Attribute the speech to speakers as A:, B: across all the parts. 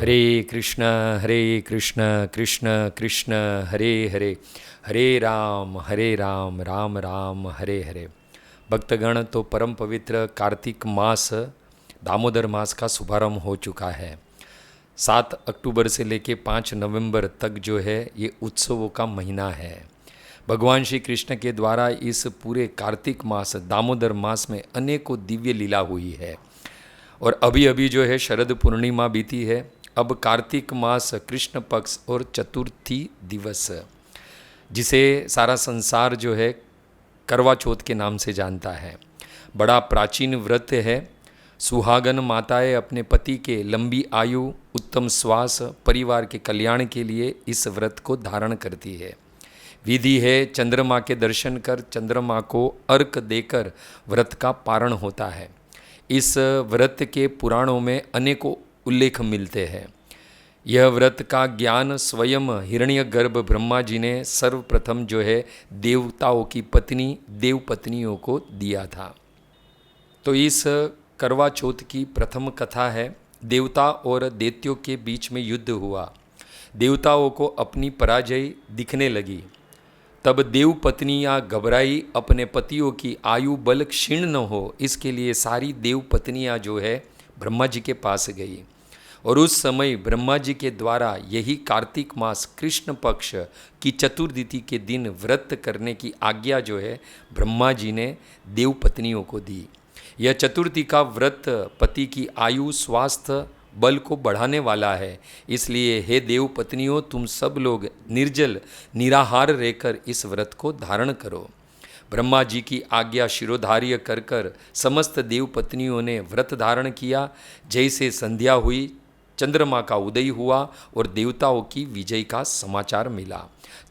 A: हरे कृष्ण कृष्ण कृष्ण हरे हरे, हरे राम राम राम हरे हरे। भक्तगण, तो परम पवित्र कार्तिक मास दामोदर मास का शुभारंभ हो चुका है। 7 अक्टूबर से लेके 5 नवंबर तक जो है ये उत्सवों का महीना है। भगवान श्री कृष्ण के द्वारा इस पूरे कार्तिक मास दामोदर मास में अनेकों दिव्य लीला हुई है। और अभी अभी जो है शरद पूर्णिमा बीती है। अब कार्तिक मास कृष्ण पक्ष और चतुर्थी दिवस, जिसे सारा संसार जो है करवा चौथ के नाम से जानता है, बड़ा प्राचीन व्रत है। सुहागन माताएं अपने पति के लंबी आयु, उत्तम स्वास्थ्य, परिवार के कल्याण के लिए इस व्रत को धारण करती है। विधि है चंद्रमा के दर्शन कर चंद्रमा को अर्घ देकर व्रत का पारण होता है। इस व्रत के पुराणों में अनेकों उल्लेख मिलते हैं। यह व्रत का ज्ञान स्वयं हिरण्यगर्भ ब्रह्मा जी ने सर्वप्रथम जो है देवताओं की पत्नी देव पत्नियों को दिया था। तो इस करवा चौथ की प्रथम कथा है। देवता और दैत्यों के बीच में युद्ध हुआ। देवताओं को अपनी पराजय दिखने लगी। तब देव पत्नियाँ घबराई, अपने पतियों की आयु बल क्षीण न हो इसके लिए सारी देव पत्नियाँ जो है ब्रह्मा जी के पास गई। और उस समय ब्रह्मा जी के द्वारा यही कार्तिक मास कृष्ण पक्ष की चतुर्दशी के दिन व्रत करने की आज्ञा जो है ब्रह्मा जी ने देव पत्नियों को दी। यह चतुर्थी का व्रत पति की आयु, स्वास्थ्य, बल को बढ़ाने वाला है। इसलिए हे देव पत्नियों, तुम सब लोग निर्जल निराहार रहकर इस व्रत को धारण करो। ब्रह्मा जी की आज्ञा शिरोधार्य कर कर समस्त देव पत्नियों ने व्रत धारण किया। जैसे संध्या हुई, चंद्रमा का उदय हुआ और देवताओं की विजय का समाचार मिला।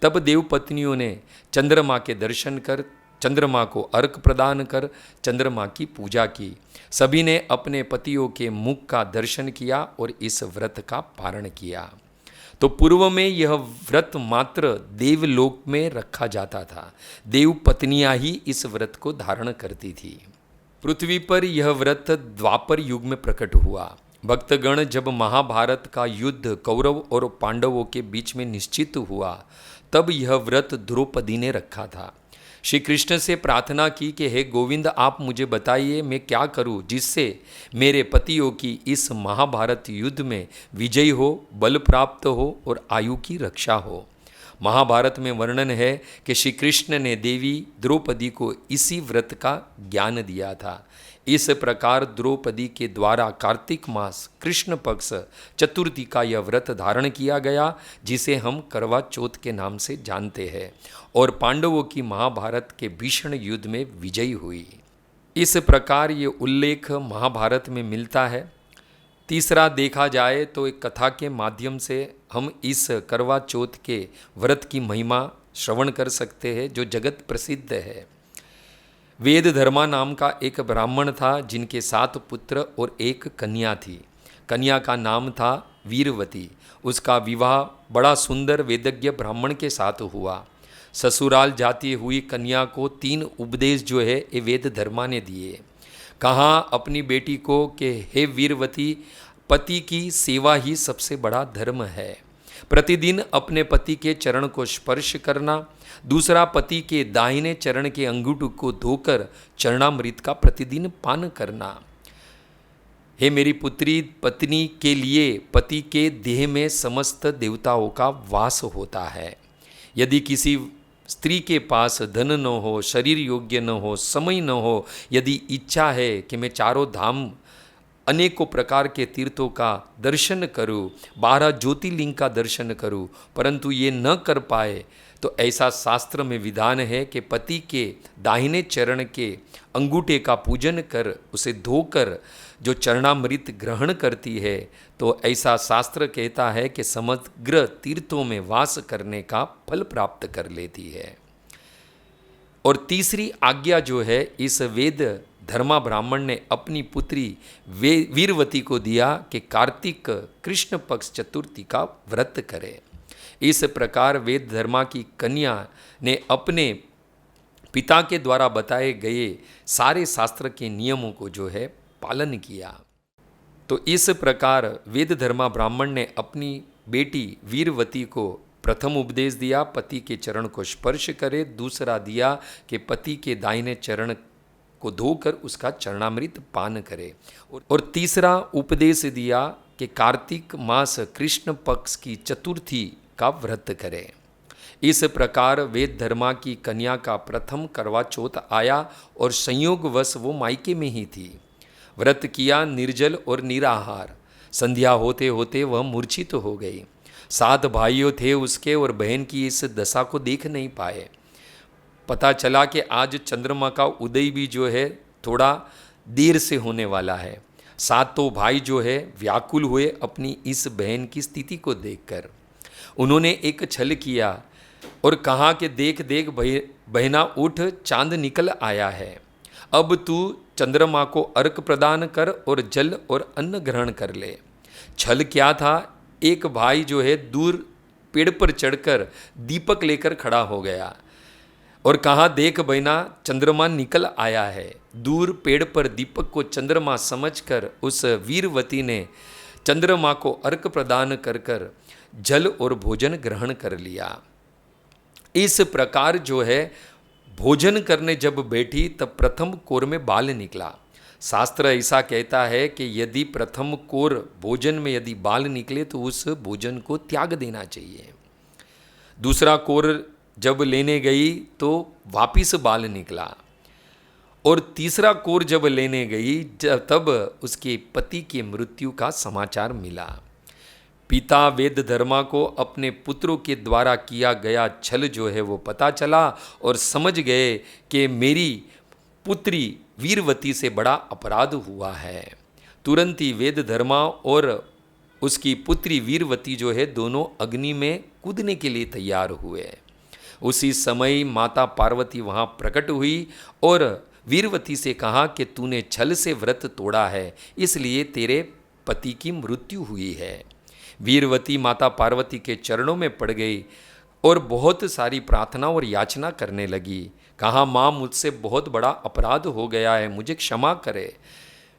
A: तब देव पत्नियों ने चंद्रमा के दर्शन कर, चंद्रमा को अर्घ प्रदान कर चंद्रमा की पूजा की। सभी ने अपने पतियों के मुख का दर्शन किया और इस व्रत का पारण किया। तो पूर्व में यह व्रत मात्र देवलोक में रखा जाता था। देव पत्नियां ही इस व्रत को धारण करती थी। पृथ्वी पर यह व्रत द्वापर युग में प्रकट हुआ। भक्तगण, जब महाभारत का युद्ध कौरव और पांडवों के बीच में निश्चित हुआ, तब यह व्रत द्रौपदी ने रखा था। श्री कृष्ण से प्रार्थना की कि हे गोविंद, आप मुझे बताइए मैं क्या करूं जिससे मेरे पतियों की इस महाभारत युद्ध में विजय हो, बल प्राप्त हो और आयु की रक्षा हो। महाभारत में वर्णन है कि श्री कृष्ण ने देवी द्रौपदी को इसी व्रत का ज्ञान दिया था। इस प्रकार द्रौपदी के द्वारा कार्तिक मास कृष्ण पक्ष चतुर्थी का यह व्रत धारण किया गया, जिसे हम करवा चौथ के नाम से जानते हैं। और पांडवों की महाभारत के भीषण युद्ध में विजयी हुई। इस प्रकार ये उल्लेख महाभारत में मिलता है। तीसरा देखा जाए तो एक कथा के माध्यम से हम इस करवा चौथ के व्रत की महिमा श्रवण कर सकते हैं, जो जगत प्रसिद्ध है। वेद धर्मा नाम का एक ब्राह्मण था, जिनके 7 पुत्र और एक कन्या थी। कन्या का नाम था वीरवती। उसका विवाह बड़ा सुंदर वेदज्ञ ब्राह्मण के साथ हुआ। ससुराल जाती हुई कन्या को 3 उपदेश जो है ये वेद धर्मा ने दिए। कहा अपनी बेटी को कि हे वीरवती, पति की सेवा ही सबसे बड़ा धर्म है। प्रतिदिन अपने पति के चरण को स्पर्श करना। दूसरा, पति के दाहिने चरण के अंगूठे को धोकर चरणामृत का प्रतिदिन पान करना। हे मेरी पुत्री, पत्नी के लिए पति के देह में समस्त देवताओं का वास होता है। यदि किसी स्त्री के पास धन न हो, शरीर योग्य न हो, समय न हो, यदि इच्छा है कि मैं चारों धाम अनेकों प्रकार के तीर्थों का दर्शन करूं, 12 ज्योतिर्लिंग का दर्शन करूं, परंतु ये न कर पाए, तो ऐसा शास्त्र में विधान है कि पति के दाहिने चरण के अंगूठे का पूजन कर उसे धोकर जो चरणामृत ग्रहण करती है, तो ऐसा शास्त्र कहता है कि समग्र तीर्थों में वास करने का फल प्राप्त कर लेती है। और तीसरी आज्ञा जो है इस वेद धर्मा ब्राह्मण ने अपनी पुत्री वीरवती को दिया कि कार्तिक कृष्ण पक्ष चतुर्थी का व्रत करे। इस प्रकार वेद धर्मा की कन्या ने अपने पिता के द्वारा बताए गए सारे शास्त्र के नियमों को जो है पालन किया। तो इस प्रकार वेद धर्मा ब्राह्मण ने अपनी बेटी वीरवती को प्रथम उपदेश दिया, पति के चरण को स्पर्श करे। दूसरा दिया कि पति के दाहिने चरण को धोकर उसका चरणामृत पान करे। और तीसरा उपदेश दिया कि कार्तिक मास कृष्ण पक्ष की चतुर्थी का व्रत करे। इस प्रकार वेद धर्मा की कन्या का प्रथम करवा चौथ आया और संयोगवश वो मायके में ही थी। व्रत किया निर्जल और निराहार। संध्या होते होते वह मूर्छित हो गई। 7 भाइयों थे उसके और बहन की इस दशा को देख नहीं पाए। पता चला कि आज चंद्रमा का उदय भी जो है थोड़ा देर से होने वाला है। 7 भाई जो है व्याकुल हुए अपनी इस बहन की स्थिति को देखकर। उन्होंने एक छल किया और कहा कि देख देख बहना उठ, चांद निकल आया है। अब तू चंद्रमा को अर्घ प्रदान कर और जल और अन्न ग्रहण कर ले। छल क्या था, एक भाई जो है दूर पेड़ पर चढ़कर दीपक लेकर खड़ा हो गया और कहा देख बहना, चंद्रमा निकल आया है। दूर पेड़ पर दीपक को चंद्रमा समझकर उस वीरवती ने चंद्रमा को अर्घ प्रदान कर कर जल और भोजन ग्रहण कर लिया। इस प्रकार जो है भोजन करने जब बैठी तब प्रथम कोर में बाल निकला। शास्त्र ऐसा कहता है कि यदि प्रथम कोर भोजन में यदि बाल निकले तो उस भोजन को त्याग देना चाहिए। दूसरा कोर जब लेने गई तो वापिस बाल निकला और तीसरा कोर जब लेने गई तब उसके पति की मृत्यु का समाचार मिला। पिता वेद धर्मा को अपने पुत्रों के द्वारा किया गया छल जो है वो पता चला और समझ गए कि मेरी पुत्री वीरवती से बड़ा अपराध हुआ है। तुरंत ही वेद धर्मा और उसकी पुत्री वीरवती जो है दोनों अग्नि में कूदने के लिए तैयार हुए। उसी समय माता पार्वती वहाँ प्रकट हुई और वीरवती से कहा कि तूने छल से व्रत तोड़ा है, इसलिए तेरे पति की मृत्यु हुई है। वीरवती माता पार्वती के चरणों में पड़ गई और बहुत सारी प्रार्थना और याचना करने लगी। कहा माँ, मुझसे बहुत बड़ा अपराध हो गया है, मुझे क्षमा करे।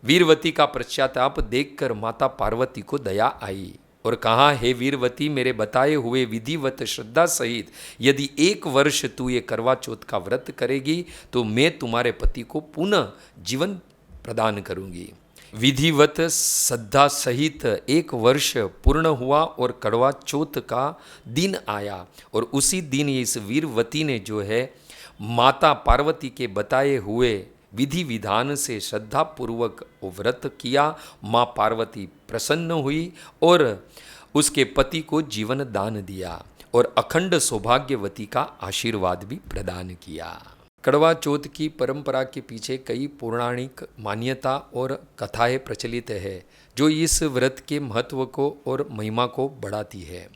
A: वीरवती का पश्चाताप देखकर माता पार्वती को दया आई और कहा हे वीरवती, मेरे बताए हुए विधिवत श्रद्धा सहित यदि 1 वर्ष तू ये करवा चौथ का व्रत करेगी तो मैं तुम्हारे पति को पुनः जीवन प्रदान करूंगी। विधिवत श्रद्धा सहित 1 वर्ष पूर्ण हुआ और करवा चौथ का दिन आया और उसी दिन इस वीरवती ने जो है माता पार्वती के बताए हुए विधि विधान से श्रद्धा पूर्वक व्रत किया। माँ पार्वती प्रसन्न हुई और उसके पति को जीवन दान दिया और अखंड सौभाग्यवती का आशीर्वाद भी प्रदान किया। करवा चौथ की परंपरा के पीछे कई पौराणिक मान्यता और कथाएं प्रचलित है जो इस व्रत के महत्व को और महिमा को बढ़ाती है।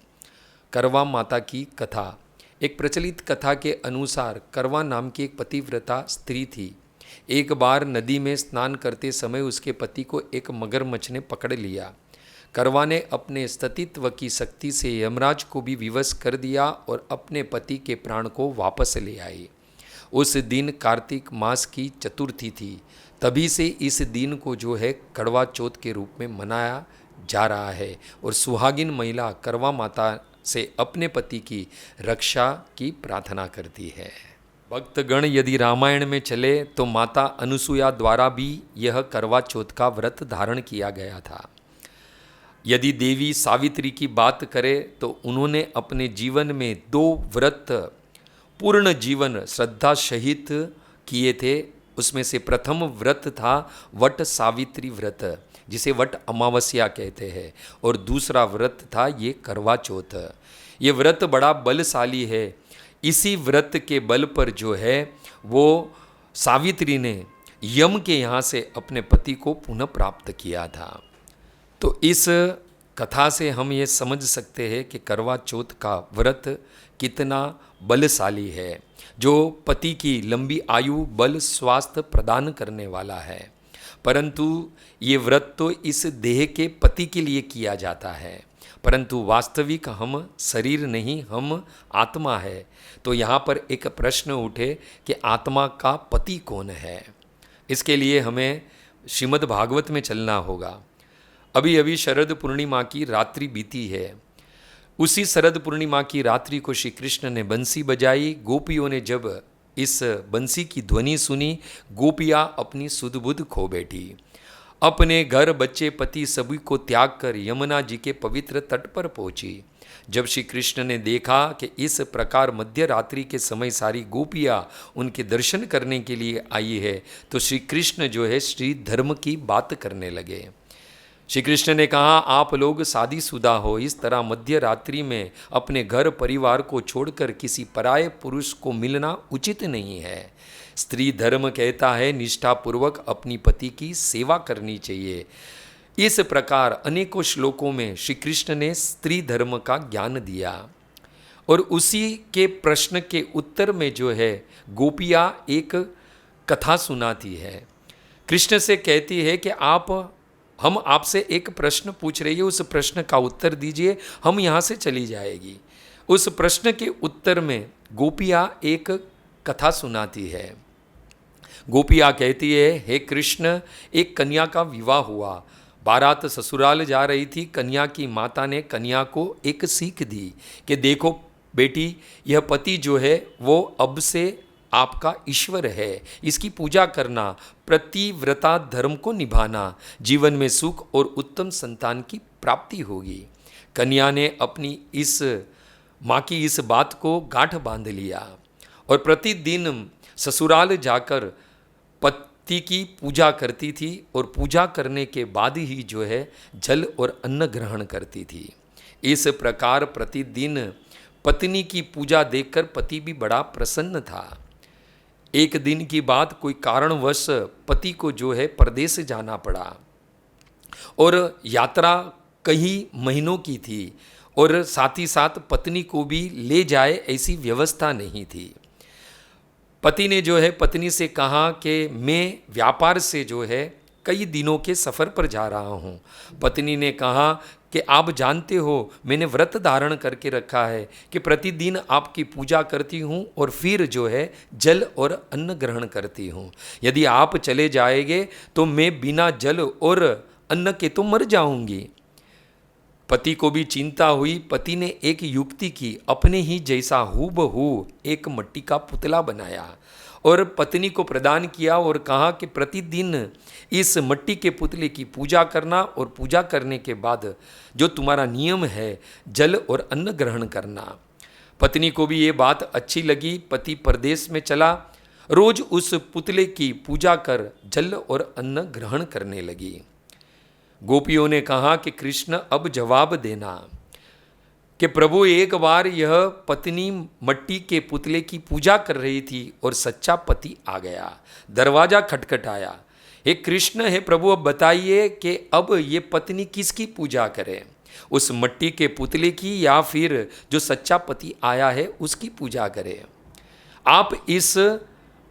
A: करवा माता की कथा। एक प्रचलित कथा के अनुसार करवा नाम की एक पतिव्रता स्त्री थी। एक बार नदी में स्नान करते समय उसके पति को एक मगरमच्छ ने पकड़ लिया। करवा ने अपने सतीत्व की शक्ति से यमराज को भी विवश कर दिया और अपने पति के प्राण को वापस ले आई। उस दिन कार्तिक मास की चतुर्थी थी। तभी से इस दिन को जो है करवा चौथ के रूप में मनाया जा रहा है और सुहागिन महिला करवा माता से अपने पति की रक्षा की प्रार्थना करती है। भक्तगण यदि रामायण में चले तो माता अनुसुया द्वारा भी यह करवा चौथ का व्रत धारण किया गया था। यदि देवी सावित्री की बात करें तो उन्होंने अपने जीवन में 2 व्रत पूर्ण जीवन श्रद्धा सहित किए थे। उसमें से प्रथम व्रत था वट सावित्री व्रत, जिसे वट अमावस्या कहते हैं, और दूसरा व्रत था ये करवा चौथ। ये व्रत बड़ा बलशाली है। इसी व्रत के बल पर जो है वो सावित्री ने यम के यहाँ से अपने पति को पुनः प्राप्त किया था। तो इस कथा से हम ये समझ सकते हैं कि करवा चौथ का व्रत कितना बलशाली है, जो पति की लंबी आयु बल स्वास्थ्य प्रदान करने वाला है। परंतु ये व्रत तो इस देह के पति के लिए किया जाता है, परंतु वास्तविक हम शरीर नहीं, हम आत्मा है। तो यहाँ पर एक प्रश्न उठे कि आत्मा का पति कौन है। इसके लिए हमें श्रीमद् भागवत में चलना होगा। अभी अभी शरद पूर्णिमा की रात्रि बीती है। उसी शरद पूर्णिमा की रात्रि को श्री कृष्ण ने बंसी बजाई। गोपियों ने जब इस बंसी की ध्वनि सुनी, गोपियाँ अपनी सुध बुध खो बैठी। अपने घर, बच्चे, पति सभी को त्याग कर यमुना जी के पवित्र तट पर पहुंची। जब श्री कृष्ण ने देखा कि इस प्रकार मध्य रात्रि के समय सारी गोपियाँ उनके दर्शन करने के लिए आई है, तो श्री कृष्ण जो है श्री धर्म की बात करने लगे। श्री कृष्ण ने कहा, आप लोग शादीशुदा हो, इस तरह मध्य रात्रि में अपने घर परिवार को छोड़कर किसी पराये पुरुष को मिलना उचित नहीं है। स्त्री धर्म कहता है निष्ठापूर्वक अपनी पति की सेवा करनी चाहिए। इस प्रकार अनेकों श्लोकों में श्री कृष्ण ने स्त्री धर्म का ज्ञान दिया। और उसी के प्रश्न के उत्तर में जो है गोपियाँ एक कथा सुनाती है। कृष्ण से कहती है कि हम आपसे एक प्रश्न पूछ रही है, उस प्रश्न का उत्तर दीजिए, हम यहाँ से चली जाएगी। उस प्रश्न के उत्तर में गोपियाँ एक कथा सुनाती है। गोपियाँ कहती है, हे कृष्ण, एक कन्या का विवाह हुआ। बारात ससुराल जा रही थी। कन्या की माता ने कन्या को एक सीख दी कि देखो बेटी, यह पति जो है वो अब से आपका ईश्वर है, इसकी पूजा करना, प्रतिव्रता धर्म को निभाना, जीवन में सुख और उत्तम संतान की प्राप्ति होगी। कन्या ने अपनी इस माँ की इस बात को गांठ बांध लिया और प्रतिदिन ससुराल जाकर पति की पूजा करती थी और पूजा करने के बाद ही जो है जल और अन्न ग्रहण करती थी। इस प्रकार प्रतिदिन पत्नी की पूजा देखकर पति भी बड़ा प्रसन्न था। एक दिन की बात, कोई कारणवश पति को जो है परदेश जाना पड़ा और यात्रा कई महीनों की थी और साथ ही साथ पत्नी को भी ले जाए ऐसी व्यवस्था नहीं थी। पति ने जो है पत्नी से कहा कि मैं व्यापार से जो है कई दिनों के सफ़र पर जा रहा हूँ। पत्नी ने कहा कि आप जानते हो मैंने व्रत धारण करके रखा है कि प्रतिदिन आपकी पूजा करती हूँ और फिर जो है जल और अन्न ग्रहण करती हूँ। यदि आप चले जाएंगे तो मैं बिना जल और अन्न के तो मर जाऊँगी। पति को भी चिंता हुई। पति ने एक युक्ति की, अपने ही जैसा हूबहू एक मिट्टी का पुतला बनाया और पत्नी को प्रदान किया और कहा कि प्रतिदिन इस मिट्टी के पुतले की पूजा करना और पूजा करने के बाद जो तुम्हारा नियम है जल और अन्न ग्रहण करना। पत्नी को भी ये बात अच्छी लगी। पति परदेश में चला, रोज उस पुतले की पूजा कर जल और अन्न ग्रहण करने लगी। गोपियों ने कहा कि कृष्ण अब जवाब देना कि प्रभु, एक बार यह पत्नी मिट्टी के पुतले की पूजा कर रही थी और सच्चा पति आ गया, दरवाजा खटखटाया। हे कृष्ण, हे प्रभु, अब बताइए कि अब ये पत्नी किसकी पूजा करे, उस मिट्टी के पुतले की या फिर जो सच्चा पति आया है उसकी पूजा करे। आप इस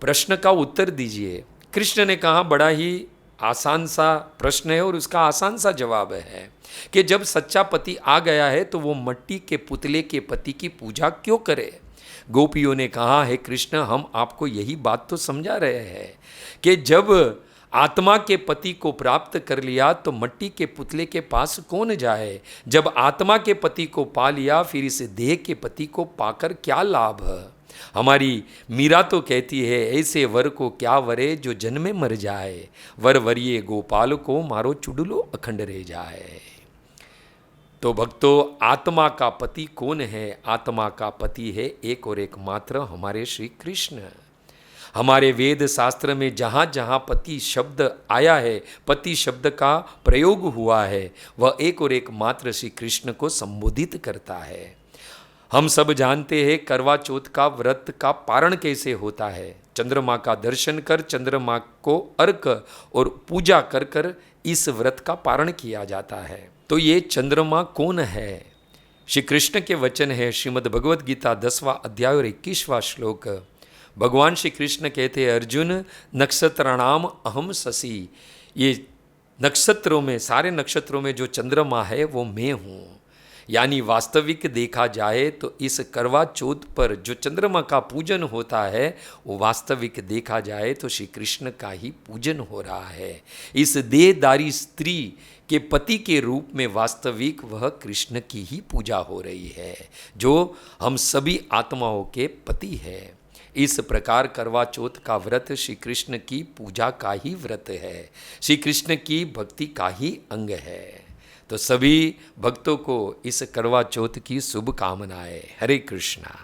A: प्रश्न का उत्तर दीजिए। कृष्ण ने कहा, बड़ा ही आसान सा प्रश्न है और उसका आसान सा जवाब है कि जब सच्चा पति आ गया है तो वो मिट्टी के पुतले के पति की पूजा क्यों करे। गोपियों ने कहा, हे कृष्ण, हम आपको यही बात तो समझा रहे हैं कि जब आत्मा के पति को प्राप्त कर लिया तो मिट्टी के पुतले के पास कौन जाए। जब आत्मा के पति को पा लिया फिर इस देह के पति को पाकर क्या लाभ है। हमारी मीरा तो कहती है, ऐसे वर को क्या वरे जो जन्मे मर जाए, वर वरिये गोपाल को मारो चुडलो अखंड रह जाए। तो भक्तों, आत्मा का पति कौन है? आत्मा का पति है एक और एक मात्र हमारे श्री कृष्ण। हमारे वेद शास्त्र में जहाँ जहाँ पति शब्द आया है, पति शब्द का प्रयोग हुआ है, वह एक और एक मात्र श्री कृष्ण को संबोधित करता है। हम सब जानते हैं करवा चौथ का व्रत का पारण कैसे होता है। चंद्रमा का दर्शन कर चंद्रमा को अर्घ और पूजा कर कर इस व्रत का पारण किया जाता है। तो ये चंद्रमा कौन है? श्री कृष्ण के वचन है, श्रीमद् भगवद गीता 10वां अध्याय और 21वां श्लोक। भगवान श्री कृष्ण कहते हैं, अर्जुन, नक्षत्राणाम अहम शशि। ये नक्षत्रों में, सारे नक्षत्रों में जो चंद्रमा है वो मैं हूँ। यानी वास्तविक देखा जाए तो इस करवा चौथ पर जो चंद्रमा का पूजन होता है वो वास्तविक देखा जाए तो श्री कृष्ण का ही पूजन हो रहा है। इस देहधारी स्त्री के पति के रूप में वास्तविक वह कृष्ण की ही पूजा हो रही है, जो हम सभी आत्माओं के पति है। इस प्रकार करवा चौथ का व्रत श्री कृष्ण की पूजा का ही व्रत है, श्री कृष्ण की भक्ति का ही अंग है। तो सभी भक्तों को इस करवा चौथ की शुभकामनाएं। हरे कृष्णा।